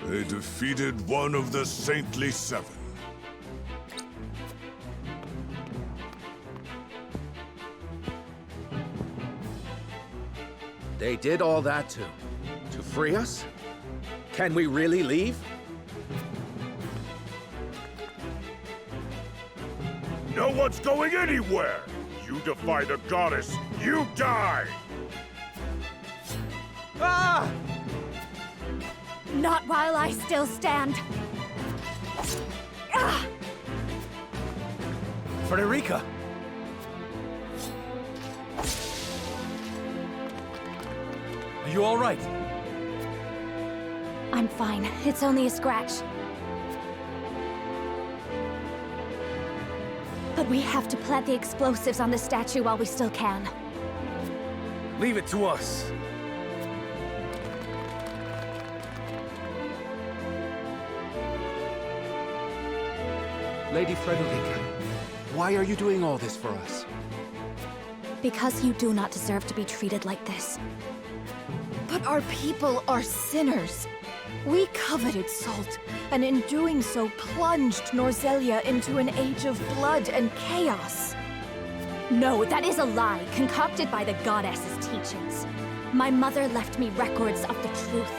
They defeated one of the Saintly Seven. They did all that to free us? Can we really leave? No one's going anywhere! You defy the goddess, you die! Ah! Not while I still stand. Ah! Frederica! Are you all right? I'm fine. It's only a scratch. But we have to plant the explosives on the statue while we still can. Leave it to us. Lady Frederica, why are you doing all this for us? Because you do not deserve to be treated like this. But our people are sinners. We coveted salt, and in doing so plunged Norzelia into an age of blood and chaos. No, that is a lie, concocted by the goddess's teachings. My mother left me records of the truth.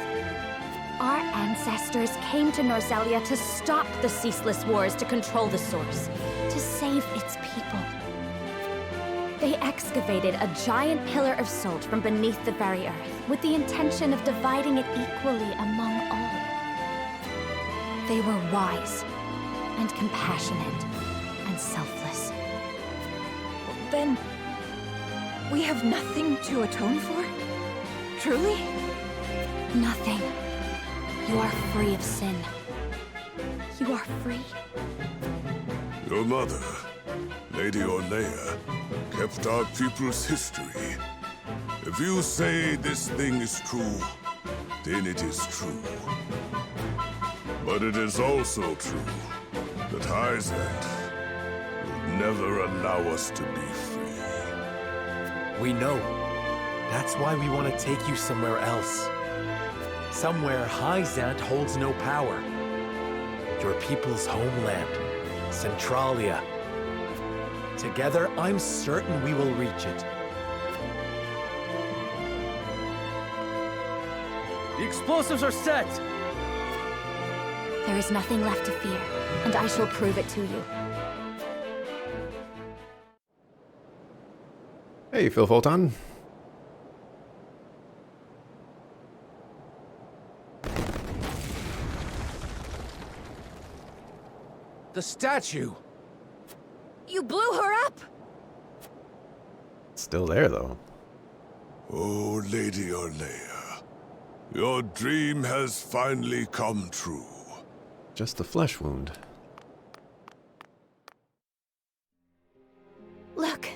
Our ancestors came to Norzelia to stop the ceaseless wars to control the source, to save its people. They excavated a giant pillar of salt from beneath the very earth, with the intention of dividing it equally among all. They were wise, and compassionate, and selfless. Then... we have nothing to atone for? Truly? Nothing. You are free of sin. You are free. Your mother, Lady Ornea, kept our people's history. If you say this thing is true, then it is true. But it is also true that Hyzant will never allow us to be free. We know. That's why we want to take you somewhere else. Somewhere Hyzant holds no power. Your people's homeland, Centralia. Together, I'm certain we will reach it. The explosives are set! There is nothing left to fear, and I shall prove it to you. Hey, Phil Fulton. The statue! You blew her up! Still there, though. Oh, Lady Ornea, your dream has finally come true. Just a flesh wound. Look.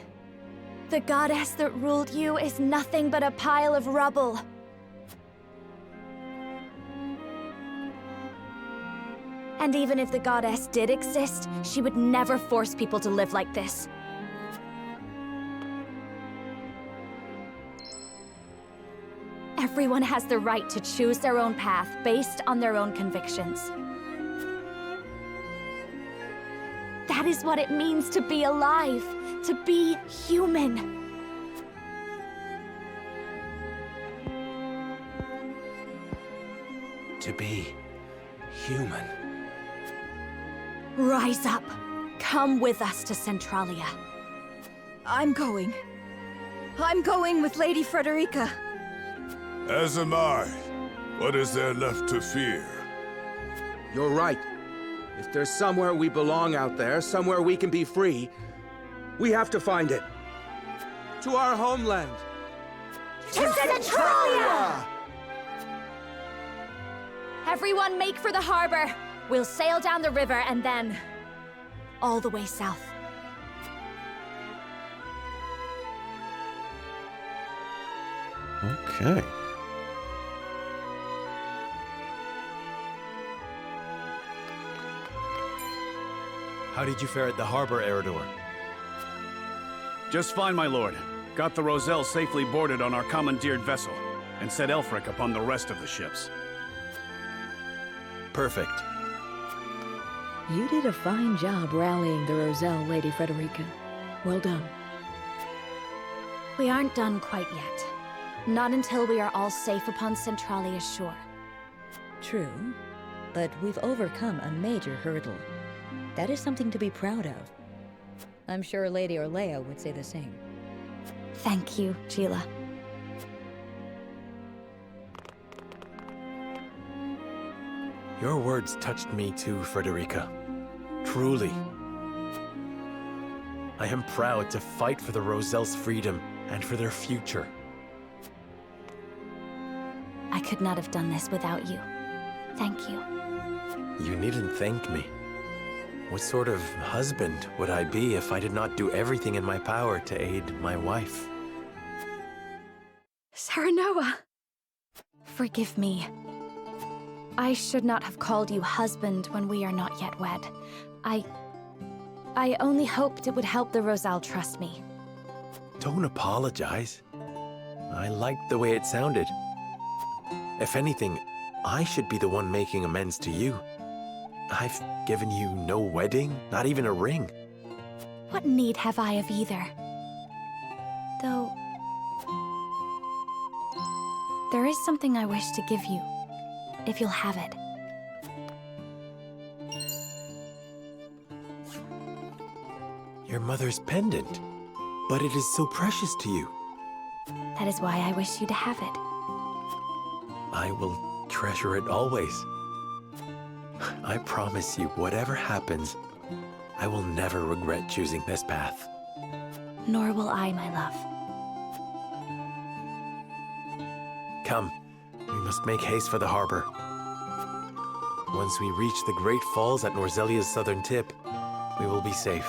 The goddess that ruled you is nothing but a pile of rubble. And even if the goddess did exist, she would never force people to live like this. Everyone has the right to choose their own path based on their own convictions. That is what it means to be alive, to be human. To be human. Rise up. Come with us to Centralia. I'm going. I'm going with Lady Frederica. As am I. What is there left to fear? You're right. If there's somewhere we belong out there, somewhere we can be free, we have to find it. To our homeland. To Centralia! Everyone make for the harbor. We'll sail down the river and then... all the way south. Okay. How did you fare at the harbor, Eredor? Just fine, my lord. Got the Roselle safely boarded on our commandeered vessel, and set Elfric upon the rest of the ships. Perfect. You did a fine job rallying the Roselle, Lady Frederica. Well done. We aren't done quite yet. Not until we are all safe upon Centralia's shore. True, but we've overcome a major hurdle. That is something to be proud of. I'm sure Lady Orlea would say the same. Thank you, Gila. Your words touched me too, Frederica. Truly. I am proud to fight for the Roselle's freedom and for their future. I could not have done this without you. Thank you. You needn't thank me. What sort of husband would I be if I did not do everything in my power to aid my wife? Serenoa! Forgive me. I should not have called you husband when we are not yet wed. I only hoped it would help the Roselle trust me. Don't apologize. I liked the way it sounded. If anything, I should be the one making amends to you. I've given you no wedding, not even a ring. What need have I of either? Though... there is something I wish to give you, if you'll have it. Your mother's pendant, but it is so precious to you. That is why I wish you to have it. I will treasure it always. I promise you, whatever happens, I will never regret choosing this path. Nor will I, my love. Come, we must make haste for the harbor. Once we reach the Great Falls at Norzelia's southern tip, we will be safe.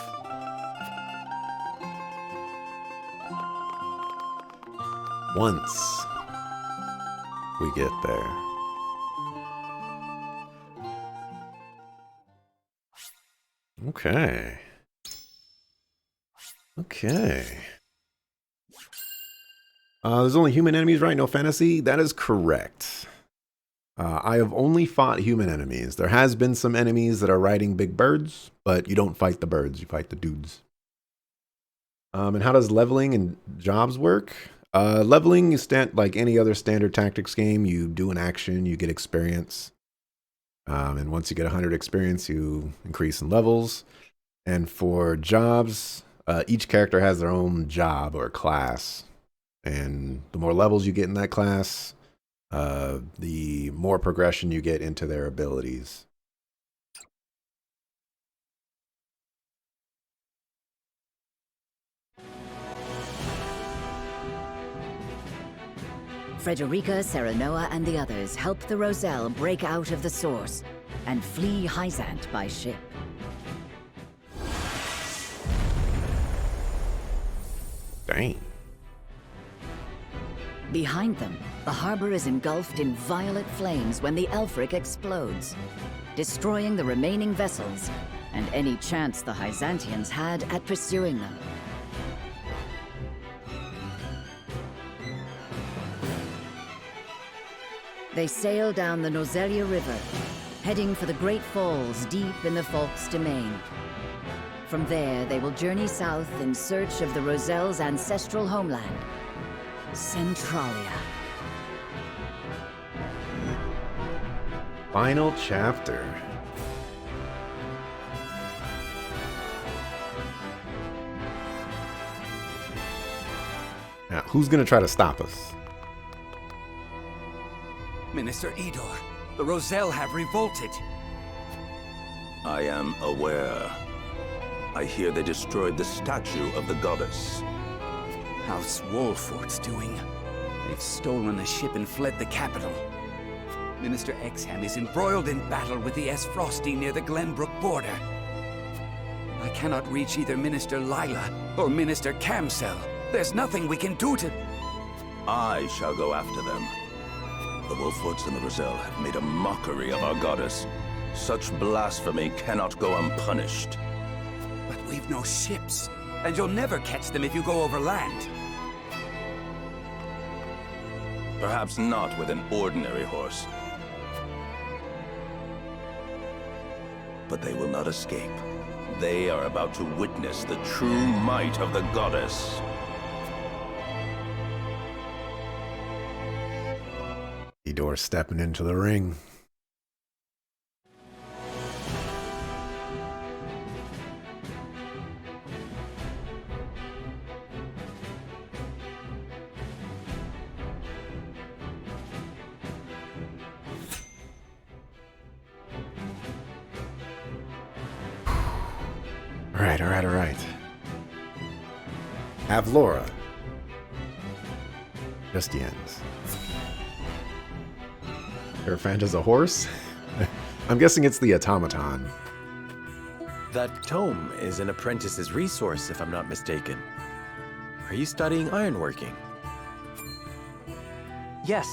Once we get there. Okay. Okay. There's only human enemies, right? No fantasy? That is correct. I have only fought human enemies. There has been some enemies that are riding big birds, but you don't fight the birds, you fight the dudes. And how does leveling and jobs work? Leveling, you stand like any other standard tactics game. You do an action, you get experience. And once you get 100 experience, you increase in levels. And for jobs, each character has their own job or class. And the more levels you get in that class, the more progression you get into their abilities. Frederica, Serenoa, and the others help the Roselle break out of the source and flee Hyzant by ship. Dang. Behind them, the harbor is engulfed in violet flames when the Elfric explodes, destroying the remaining vessels and any chance the Hyzantians had at pursuing them. They sail down the Nozelia River, heading for the Great Falls deep in the Folk's domain. From there, they will journey south in search of the Roselle's ancestral homeland, Centralia. Final chapter. Now, who's gonna try to stop us? Minister Idor, the Roselle have revolted. I am aware. I hear they destroyed the statue of the goddess. How's Wolfort's doing? They've stolen a ship and fled the capital. Minister Exham is embroiled in battle with the Frosty near the Glenbrook border. I cannot reach either Minister Lila or Minister Camsell. There's nothing we can do to... I shall go after them. The Wolforts and the Roselle have made a mockery of our goddess. Such blasphemy cannot go unpunished. But we've no ships, and you'll never catch them if you go over land. Perhaps not with an ordinary horse. but they will not escape. They are about to witness the true might of the goddess. Idor stepping into the ring. All right. Avlora. Just ends. Hierophanta's a horse? I'm guessing it's the automaton. That tome is an apprentice's resource, if I'm not mistaken. Are you studying ironworking? Yes,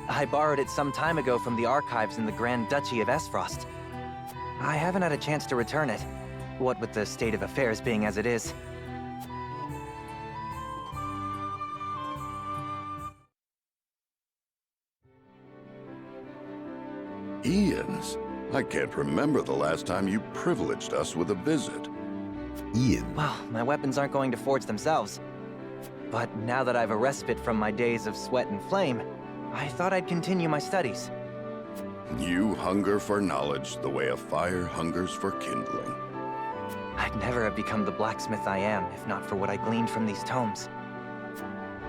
I borrowed it some time ago from the archives in the Grand Duchy of Esfrost. I haven't had a chance to return it, what with the state of affairs being as it is. Ian's? I can't remember the last time you privileged us with a visit. Ian? Well, my weapons aren't going to forge themselves. But now that I've a respite from my days of sweat and flame, I thought I'd continue my studies. You hunger for knowledge the way a fire hungers for kindling. I'd never have become the blacksmith I am if not for what I gleaned from these tomes.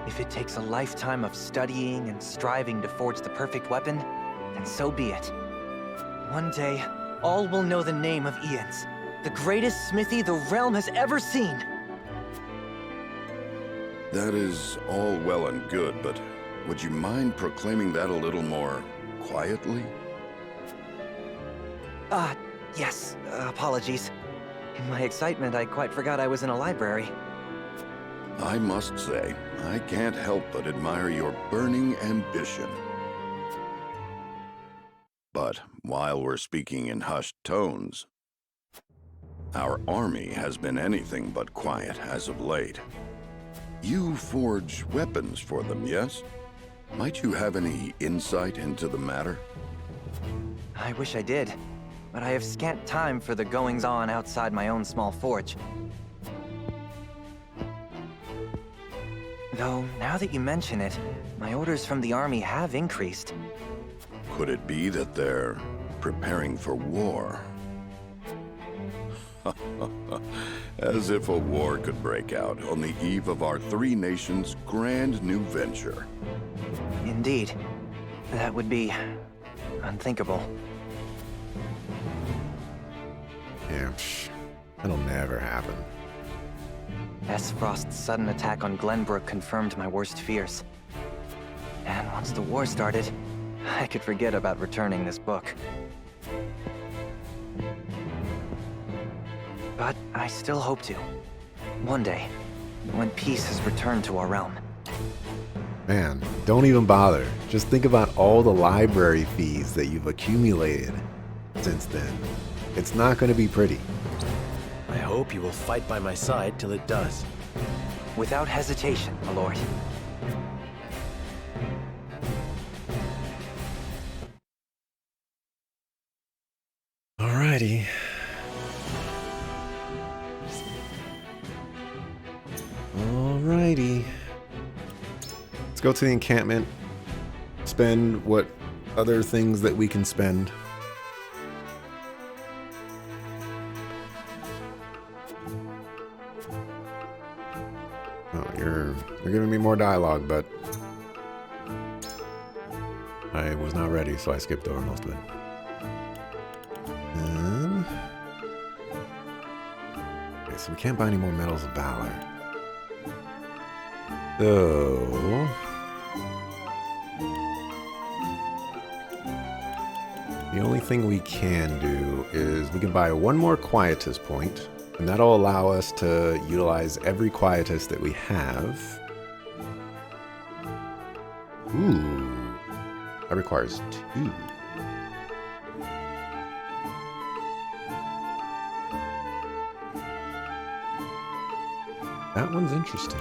If it takes a lifetime of studying and striving to forge the perfect weapon, then so be it. One day, all will know the name of Ian's, the greatest smithy the realm has ever seen. That is all well and good, but would you mind proclaiming that a little more quietly? Yes, apologies. In my excitement, I quite forgot I was in a library. I must say, I can't help but admire your burning ambition. But while we're speaking in hushed tones, our army has been anything but quiet as of late. You forge weapons for them, yes? Might you have any insight into the matter? I wish I did, but I have scant time for the goings-on outside my own small forge. Though, now that you mention it, my orders from the army have increased. Could it be that they're preparing for war? As if a war could break out on the eve of our three nations' grand new venture. Indeed. That would be unthinkable. Yeah, that'll never happen. Esfrost's sudden attack on Glenbrook confirmed my worst fears. And once the war started, I could forget about returning this book. But I still hope to. One day, when peace has returned to our realm. Man, don't even bother. Just think about all the library fees that you've accumulated since then. It's not going to be pretty. I hope you will fight by my side till it does. Without hesitation, my lord. Alrighty. Alrighty. Let's go to the encampment. Spend what other things that we can spend. Oh, you're giving me more dialogue, but I was not ready, so I skipped over most of it. Okay, so we can't buy any more Medals of Valor. So the only thing we can do is we can buy one more Quietus point, and that'll allow us to utilize every Quietus that we have. Ooh, that requires 2. That one's interesting.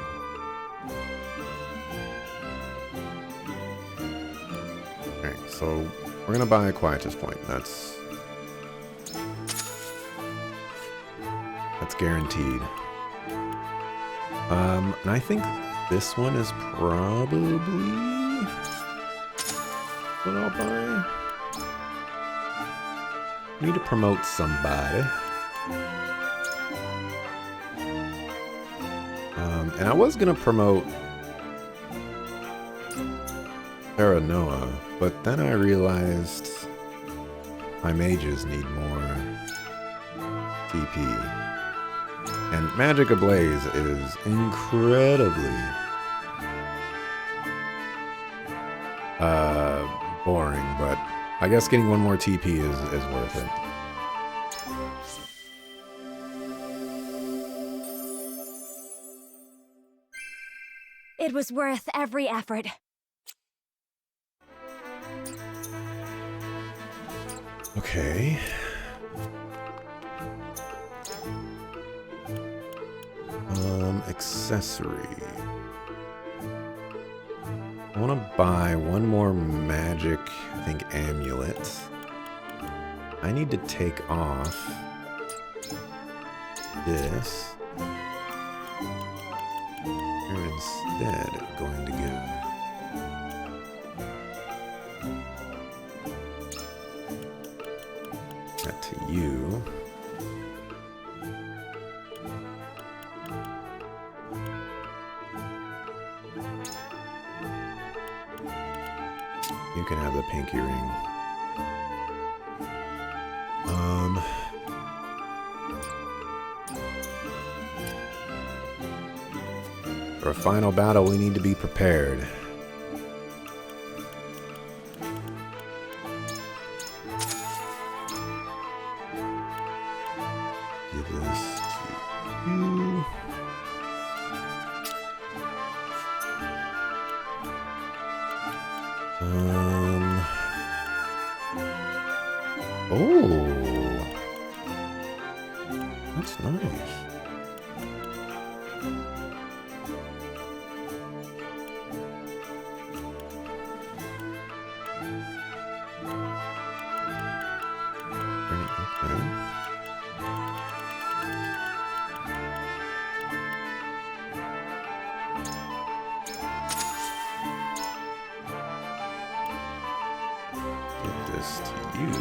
Okay, so we're gonna buy a Quietus point. That's guaranteed. And I think this one is probably what I'll buy. Need to promote somebody. And I was gonna promote Terranoa, but then I realized my mages need more TP. And Magic Ablaze is incredibly boring, but I guess getting one more TP is worth it. It was worth every effort. Okay. Accessory. I want to buy one more magic, I think, amulet. I need to take off this. We're instead going to give that to you. You can have the pinky ring. For a final battle, we need to be prepared. Give this to you. Oh, that's nice. Give this to you.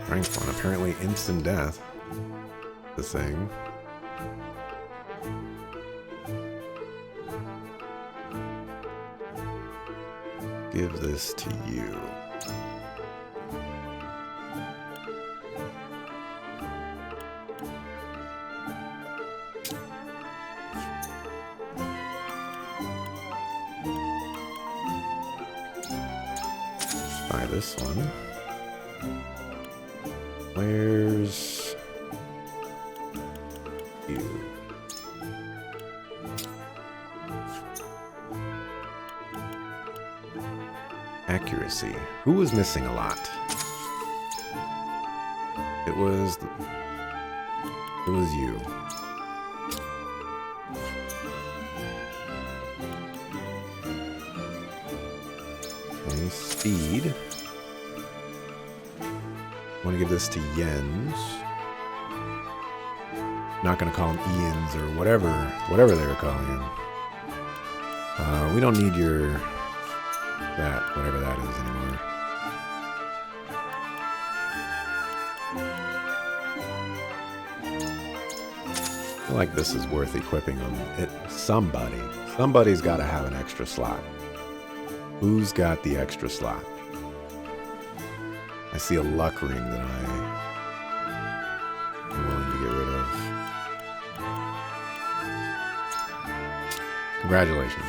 Strength one, apparently instant death. The thing. Give this to you. Buy this one. Where's you? Accuracy. Who was missing a lot? It was you. Okay, speed. I want to give this to Jens. Not going to call him Ians or whatever they were calling him. We don't need your that, whatever that is anymore. I feel like this is worth equipping them. Somebody's got to have an extra slot. Who's got the extra slot? I see a luck ring that I'm willing to get rid of. Congratulations.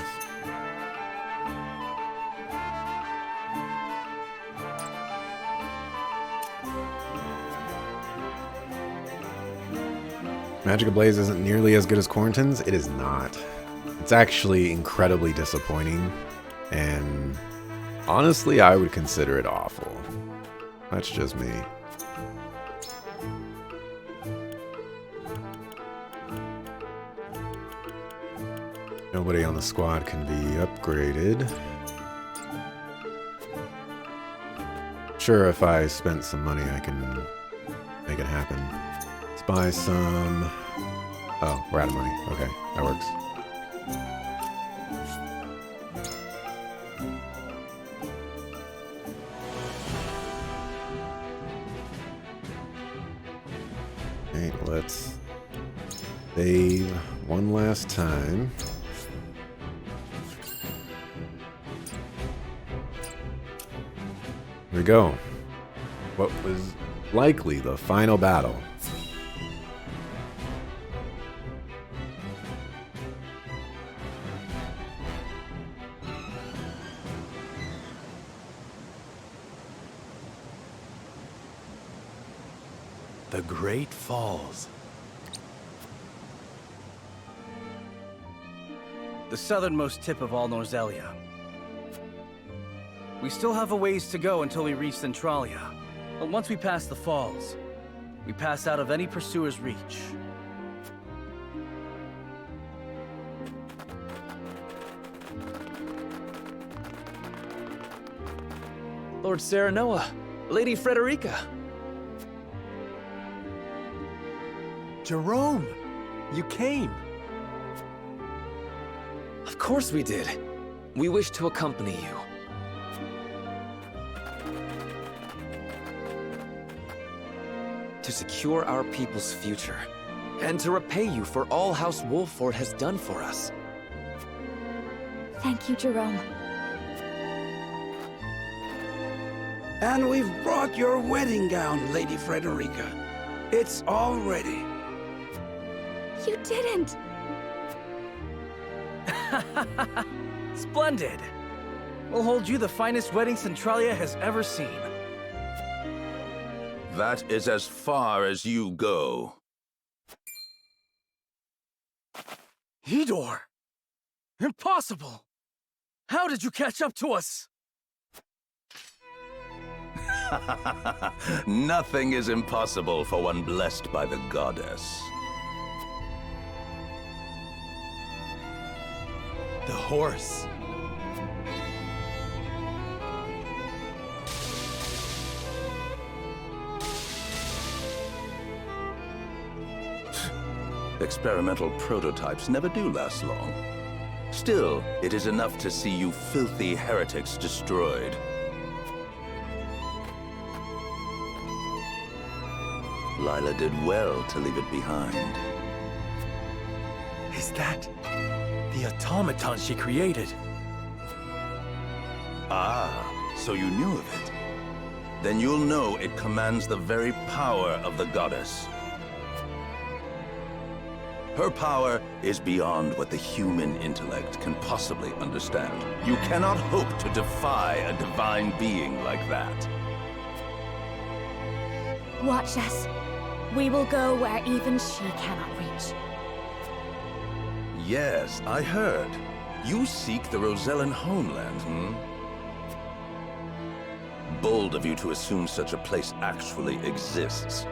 Magic Ablaze isn't nearly as good as Cornton's. It is not. It's actually incredibly disappointing, and honestly, I would consider it awful. That's just me. Nobody on the squad can be upgraded. Sure, if I spent some money, I can make it happen. Let's buy some... Oh, we're out of money. Okay, that works. Okay, let's save one last time. Here we go. What was likely the final battle. The Great Falls. The southernmost tip of all Norzelia. We still have a ways to go until we reach Centralia. But once we pass the falls, we pass out of any pursuer's reach. Lord Serenoa, Lady Frederica. Jerome, you came. Of course we did. We wish to accompany you. To secure our people's future, and to repay you for all House Wolfford has done for us. Thank you, Jerome. And we've brought your wedding gown, Lady Frederica. It's all ready. You didn't! Splendid! We'll hold you the finest wedding Centralia has ever seen. That is as far as you go. Hedor! Impossible! How did you catch up to us? Nothing is impossible for one blessed by the goddess. The horse. Experimental prototypes never do last long. Still, it is enough to see you filthy heretics destroyed. Lila did well to leave it behind. Is that the automaton she created? Ah, so you knew of it. Then you'll know it commands the very power of the goddess. Her power is beyond what the human intellect can possibly understand. You cannot hope to defy a divine being like that. Watch us. We will go where even she cannot reach. Yes, I heard. You seek the Rosellan homeland, hmm? Bold of you to assume such a place actually exists.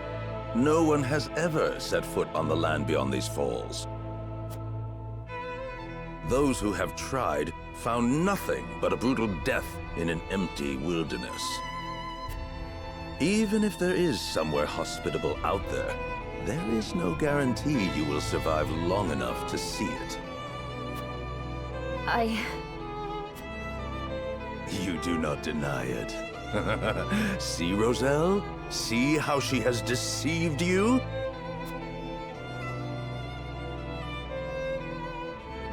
No one has ever set foot on the land beyond these falls. Those who have tried found nothing but a brutal death in an empty wilderness. Even if there is somewhere hospitable out there, there is no guarantee you will survive long enough to see it. You do not deny it. See, Roselle? See how she has deceived you?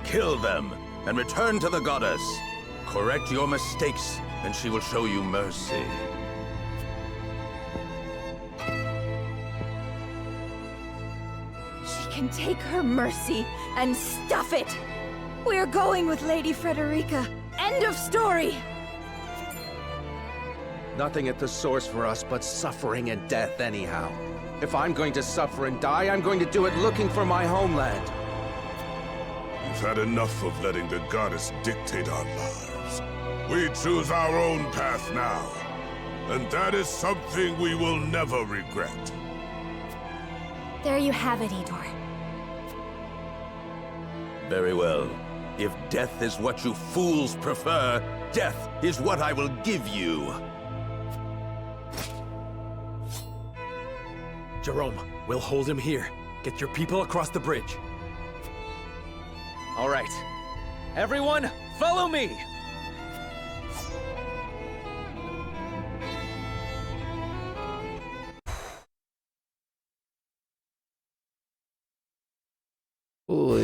Kill them and return to the goddess. Correct your mistakes, and she will show you mercy. She can take her mercy and stuff it. We're going with Lady Frederica. End of story. Nothing at the source for us but suffering and death anyhow. If I'm going to suffer and die, I'm going to do it looking for my homeland. We've had enough of letting the goddess dictate our lives. We choose our own path now. And that is something we will never regret. There you have it, Hedor. Very well. If death is what you fools prefer, death is what I will give you. Jerome, we'll hold him here. Get your people across the bridge. All right. Everyone, follow me! Oy.